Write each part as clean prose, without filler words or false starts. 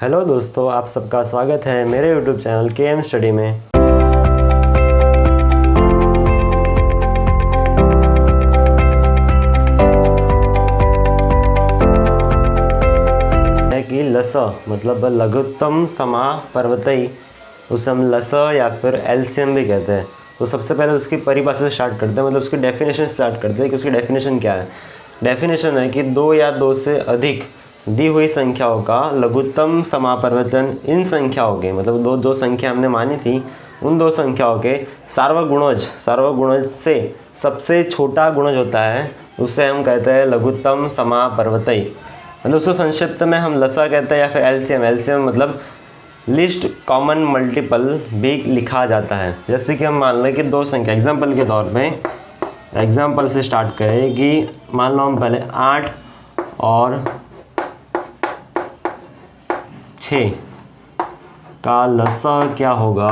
Hello दोस्तों, आप सबका स्वागत है मेरे यूट्यूब चैनल केएम स्टडी में। है कि लस मतलब लघुत्तम समापवर्तई, उसे हम लस या फिर एलसीएम भी कहते हैं। तो सबसे पहले उसकी परिभाषा से स्टार्ट करते हैं, मतलब उसकी डेफिनेशन स्टार्ट करते हैं कि उसकी डेफिनेशन क्या है। डेफिनेशन है कि दो या दो से अधिक दी हुई संख्याओं का लघुत्तम समापवर्तन इन संख्याओं के, मतलब दो संख्या हमने मानी थी, उन दो संख्याओं के सार्वगुणज से सबसे छोटा गुणज होता है, उसे हम कहते हैं लघुत्तम समापवर्तई। मतलब उसको संक्षिप्त में हम लसा कहते हैं या फिर एलसीएम मतलब लिस्ट कॉमन मल्टीपल भी लिखा जाता है। जैसे कि हम मान लें कि दो संख्या, एग्जाम्पल के तौर पे एग्जाम्पल से स्टार्ट करें कि मान लो हम पहले 8 और 6 का लसा क्या होगा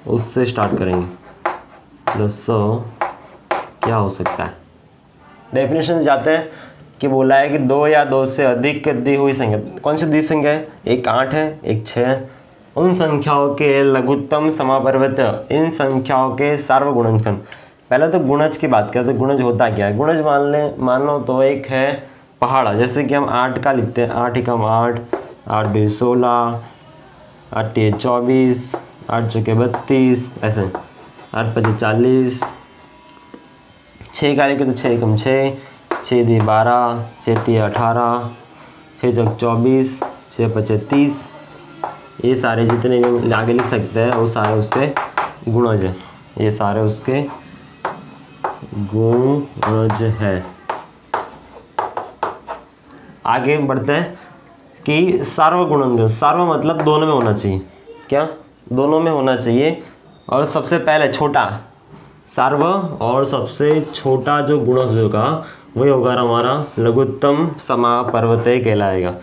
उससे स्टार्ट करेंगे। लसा क्या हो सकता है, डेफिनेशन से जाते हैं कि बोला है कि दो या दो से अधिक दी हुई संख्या, कौन सी दी संख्या है, एक 8 है एक 6 है, उन संख्याओं के लघुत्तम समापवर्त इन संख्याओं के सार्वगुणनखंड। पहले तो गुणज की बात करें तो गुणज होता क्या है। गुणज मान लो तो एक है पहाड़ा, जैसे कि हम 8 का लिखते हैं, 8 एकम 8, 8 2 16, 8 3 24, 8 चौके 32, ऐसे 8 5 40। 6 का लिखे तो 6 एकम 6, 6 2 12, 6 3 18, 6 चौक 24, 6 5 30। ये सारे जितने भी हम आगे लिख सकते हैं वो सारे उसके गुणज हैं, ये सारे उसके गुणज है। आगे बढ़ते हैं कि सार्वगुणन, सार्व मतलब दोनों में होना चाहिए, क्या दोनों में होना चाहिए। और सबसे पहले छोटा सार्व और सबसे छोटा जो गुणज होगा वही होगा हमारा लघुत्तम समापवर्तय कहलाएगा।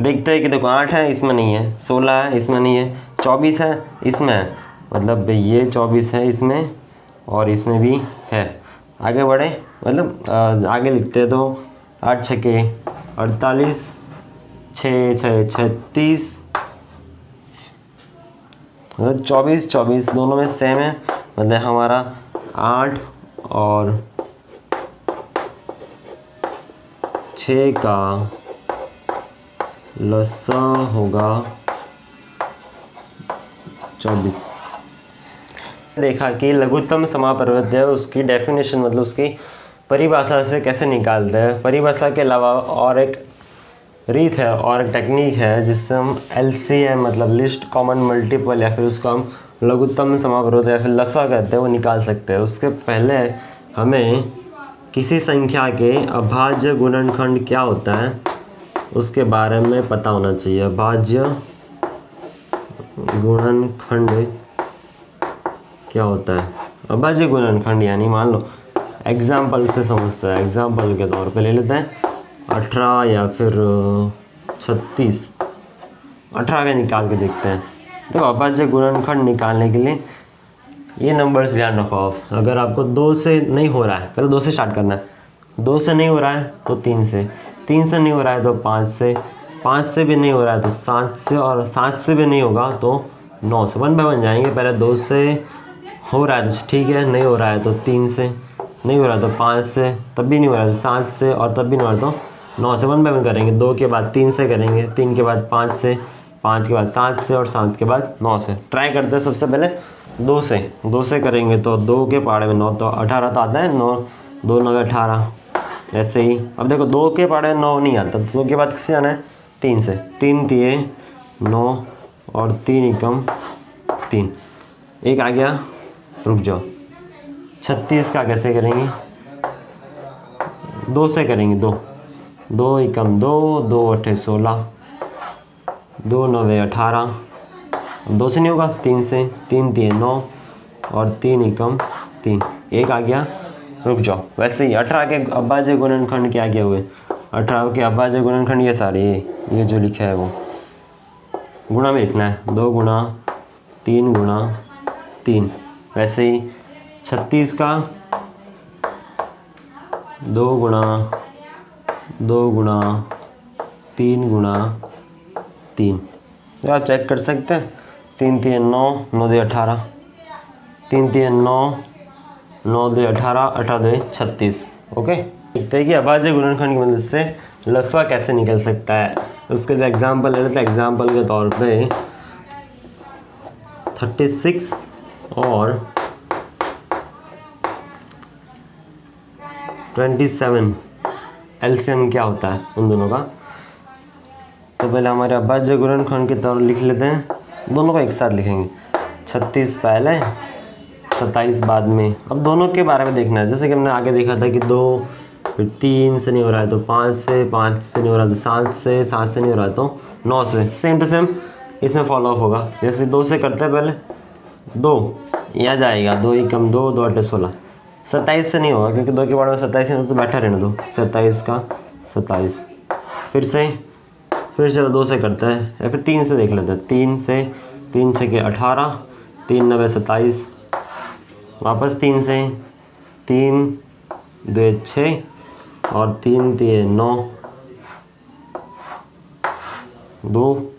देखते हैं कि देखो 8 है इसमें नहीं है, 16 है इसमें नहीं है, 24 है इसमें है, मतलब ये 24 है इसमें और इसमें भी है। आगे बढ़े, मतलब आगे लिखते हैं तो 8 छके 48, 6 6 36, मतलब 24 24 दोनों में सेम है, मतलब हमारा 8 और 6 का लसा होगा 24। देखा कि लघुत्तम समापवर्तय उसकी डेफिनेशन मतलब उसकी परिभाषा से कैसे निकालते हैं। परिभाषा के अलावा और एक रीत है और एक टेक्निक है जिससे हम एलसीएम मतलब लिस्ट कॉमन मल्टीपल या फिर उसको हम लघुत्तम समापवर्तय या फिर लसा कहते हैं वो निकाल सकते हैं। उसके पहले हमें किसी संख्या के अभाज्य गुणनखंड क्या होता है उसके बारे में पता होना चाहिए। अभाज्य गुणनखंड क्या होता है। अभाज्य गुणनखंड यानी मान लो एग्जाम्पल से समझते हैं, एग्जाम्पल के तौर पे ले लेते हैं 18 या फिर 36। 18 का निकाल के देखते हैं। देखो अभाज्य गुणनखंड निकालने के लिए ये नंबर्स ध्यान रखो आप। अगर आपको 2 से नहीं हो रहा है, पहले 2 से स्टार्ट करना है, 2 से नहीं हो रहा है तो 3 से, 3 से नहीं हो रहा है तो 5 से, 5 से भी नहीं हो रहा है तो 7 से, और 7 से भी नहीं होगा तो 9 से। 1 बाय 1 जाएंगे। पहले 2 से हो रहा है तो ठीक है, नहीं हो रहा है तो 3 से, नहीं हो रहा है तो 5 से, तब भी नहीं हो रहा है तो 7 से, और तब भी नहीं हो रहा तो 9 से। 1 बाय 1 करेंगे। 2 के बाद 3 से करेंगे, 3 के बाद 5 से, 5 के बाद 7 से, और 7 के बाद 9 से। ट्राई करते हैं सबसे पहले 2 से करेंगे तो 2 के पहाड़े में 9 तो 18 तो आता है, 9 2 9 18। ऐसे ही अब देखो 2 के पहाड़े 9 नहीं आता, 2 के बाद किससे आना है, 3 से। 3 दिए 9 और 3 एकम 3, एक आ गया, रुक जाओ। 36 का कैसे करेंगे, 2 से करेंगे, 2 एकम 2, 2 8 16, 2 9 18। 2 से नहीं होगा, 3 से, 3 3 9 और 3 एकम 3, एक आ गया, रुक जाओ। वैसे ही 18 के अभाज्य गुणनखंड क्या क्या हुए, 18 के अभाज्य गुणनखंड ये सारे, ये जो लिखा है वो गुणा में लिखना है, 2 गुणा 3 गुणा 3। वैसे ही 36 का 2 गुणा 3 गुणा 3, तो आप चेक कर सकते हैं। 3 3 9, 9 2 18, 3 3 9, 9 2 18, 18 2 36। ओके, देखते हैं कि अभाज्य गुणनखंड की मदद से लसवा कैसे निकल सकता है। उसके लिए एग्जाम्पल ले लेते हैं। एग्जाम्पल के तौर पे 36 और 27 एलसीएम क्या होता है उन दोनों का। तो पहले हमारे अभाज्य गुणनखंड के तौर लिख लेते हैं, दोनों को एक साथ लिखेंगे। 36 पहले, 27 बाद में। अब दोनों के बारे में देखना है, जैसे कि हमने आगे देखा था कि 2 फिर 3 से नहीं हो रहा है तो 5 से, 5 से नहीं हो रहा तो 7 से, 7 से नहीं हो रहा तो 9 से। सेम टू सेम इसमें फॉलो अप होगा। जैसे 2 से करते हैं, पहले 2 यहाँ जाएगा, 2 एकम 2, 2 8 16। 27 से नहीं होगा क्योंकि 2 के बाद में 27 है तो बैठा रहने दो। 27 का 27। फिर चलो 2 से करते हैं या फिर 3 से देख लेते हैं। 3 से, 3 6 के 18, 3 9 27, वापस 3 से, 3 2 6 और 3 3 9,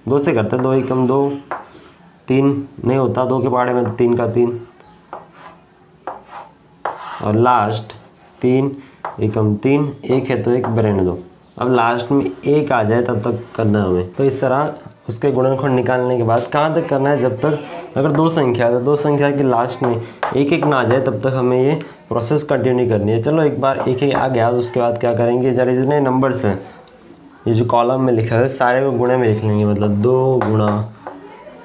2 से करते हैं। 2 एकम 2, 3 नहीं होता 2 के पहाड़े में, 3 का 3 और लास्ट 3 एकम 3, 1 है तो 1 रहने दो। अब लास्ट में 1 आ जाए तब तक करना है हमें। तो इस तरह उसके गुणनखंड निकालने के बाद कहाँ तक करना है, जब तक अगर 2 संख्या है तो 2 संख्या के लास्ट में 1 1 ना आ जाए तब तक हमें ये प्रोसेस कंटिन्यू करनी है। चलो एक बार 1 1 आ गया तो उसके बाद क्या करेंगे, जरा जितने नंबर्स हैं ये जो कॉलम में लिखा है सारे को गुणे में लिख लेंगे। मतलब 2 गुणा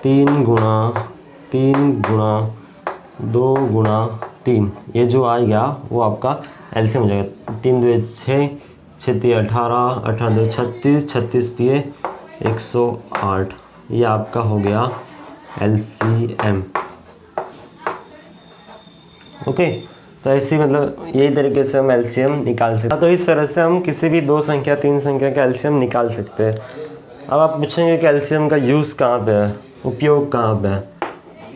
3 गुणा 3 गुणा 2 गुणा 3, ये जो आ गया वो आपका एलसीएम हो जाएगा। 3 2 6, 6 3 18, 18 2 36, 36 3 108, ये आपका हो गया एलसीएम। ओके, तो ऐसे मतलब यही तरीके से हम एलसीएम निकाल सकते हैं। तो इस तरह से हम किसी भी 2 संख्या 3 संख्या का एलसीएम निकाल सकते हैं। अब आप पूछेंगे कि एलसीएम का यूज़ कहाँ पे है, उपयोग कहाँ पे है,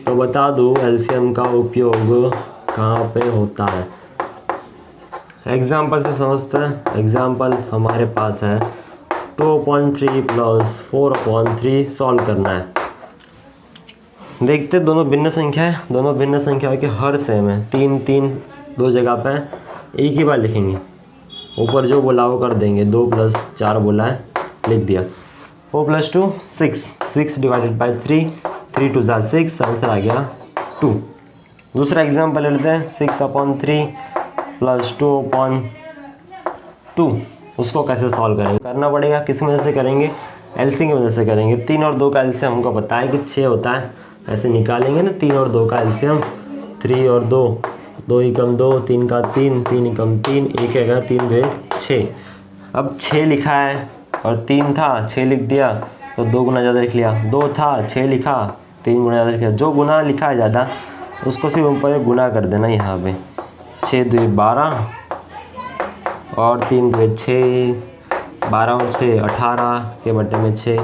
तो बता दूँ एलसीएम का उपयोग कहाँ पे होता है। एग्जाम्पल से समझते हैं। एग्जाम्पल हमारे पास है 2/3 प्लस 4/3 सॉल्व करना है। देखते दोनों भिन्न संख्या है, दोनों भिन्न संख्या के हर सेम है। 3 3 2 जगह पे एक ही बार लिखेंगे, ऊपर जो बोला वो कर देंगे। 2 + 4 बोला है, लिख दिया। 4 + 2 6, 6 डिवाइडेड बाई 3, 3 2 6, आंसर आ गया 2। दूसरा एग्जाम्पल ले लेते हैं। 6/3 प्लस 2/2, उसको कैसे सॉल्व करेंगे, करना पड़ेगा। किस मदद से करेंगे, एलसीएम की मदद से करेंगे। 3 और 2 का एलसीएम हमको पता है कि 6 होता है, ऐसे निकालेंगे ना। 3 और 2 का एलसीएम, 3 और 2, 2 एकम 2, 3 का 3, 3 एकम 3, 1 है 3 2 6। अब 6 लिखा है और 3 था, 6 लिख दिया तो 2 गुना ज़्यादा लिख लिया। 2 था, 6 लिखा, 3 गुना ज़्यादा लिख लिया। जो गुना लिखा है ज़्यादा उसको सिर्फ ऊपर गुना कर देना यहाँ पे। 6 2 12 और 3 2 6, 12 और 6 18 के बट्टे में 6,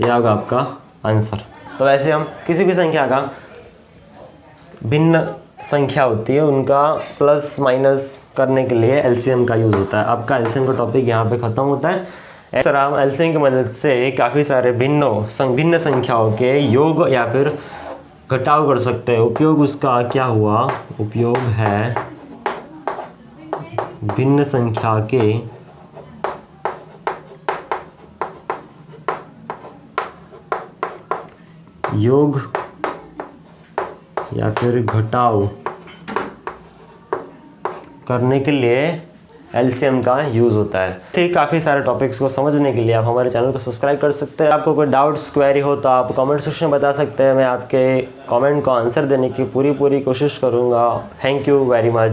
यह होगा आपका आंसर। तो वैसे हम किसी भी संख्या का भिन्न संख्या होती है उनका प्लस माइनस करने के लिए एलसीएम का यूज़ होता है। आपका एलसीएम का टॉपिक यहाँ पे ख़त्म होता है। इस तरह हम एलसीएम की मदद से काफ़ी सारे भिन्न संख्याओं के योग या फिर घटाव कर सकते हैं। उपयोग उसका क्या हुआ, उपयोग है भिन्न संख्या के योग या फिर घटाव करने के लिए एलसीएम का यूज़ होता है। ठीक, काफ़ी सारे टॉपिक्स को समझने के लिए आप हमारे चैनल को सब्सक्राइब कर सकते हैं। आपको कोई डाउट्स क्वेरी हो तो आप कमेंट सेक्शन में बता सकते हैं। मैं आपके कमेंट को आंसर देने की पूरी कोशिश करूँगा। Thank you very much.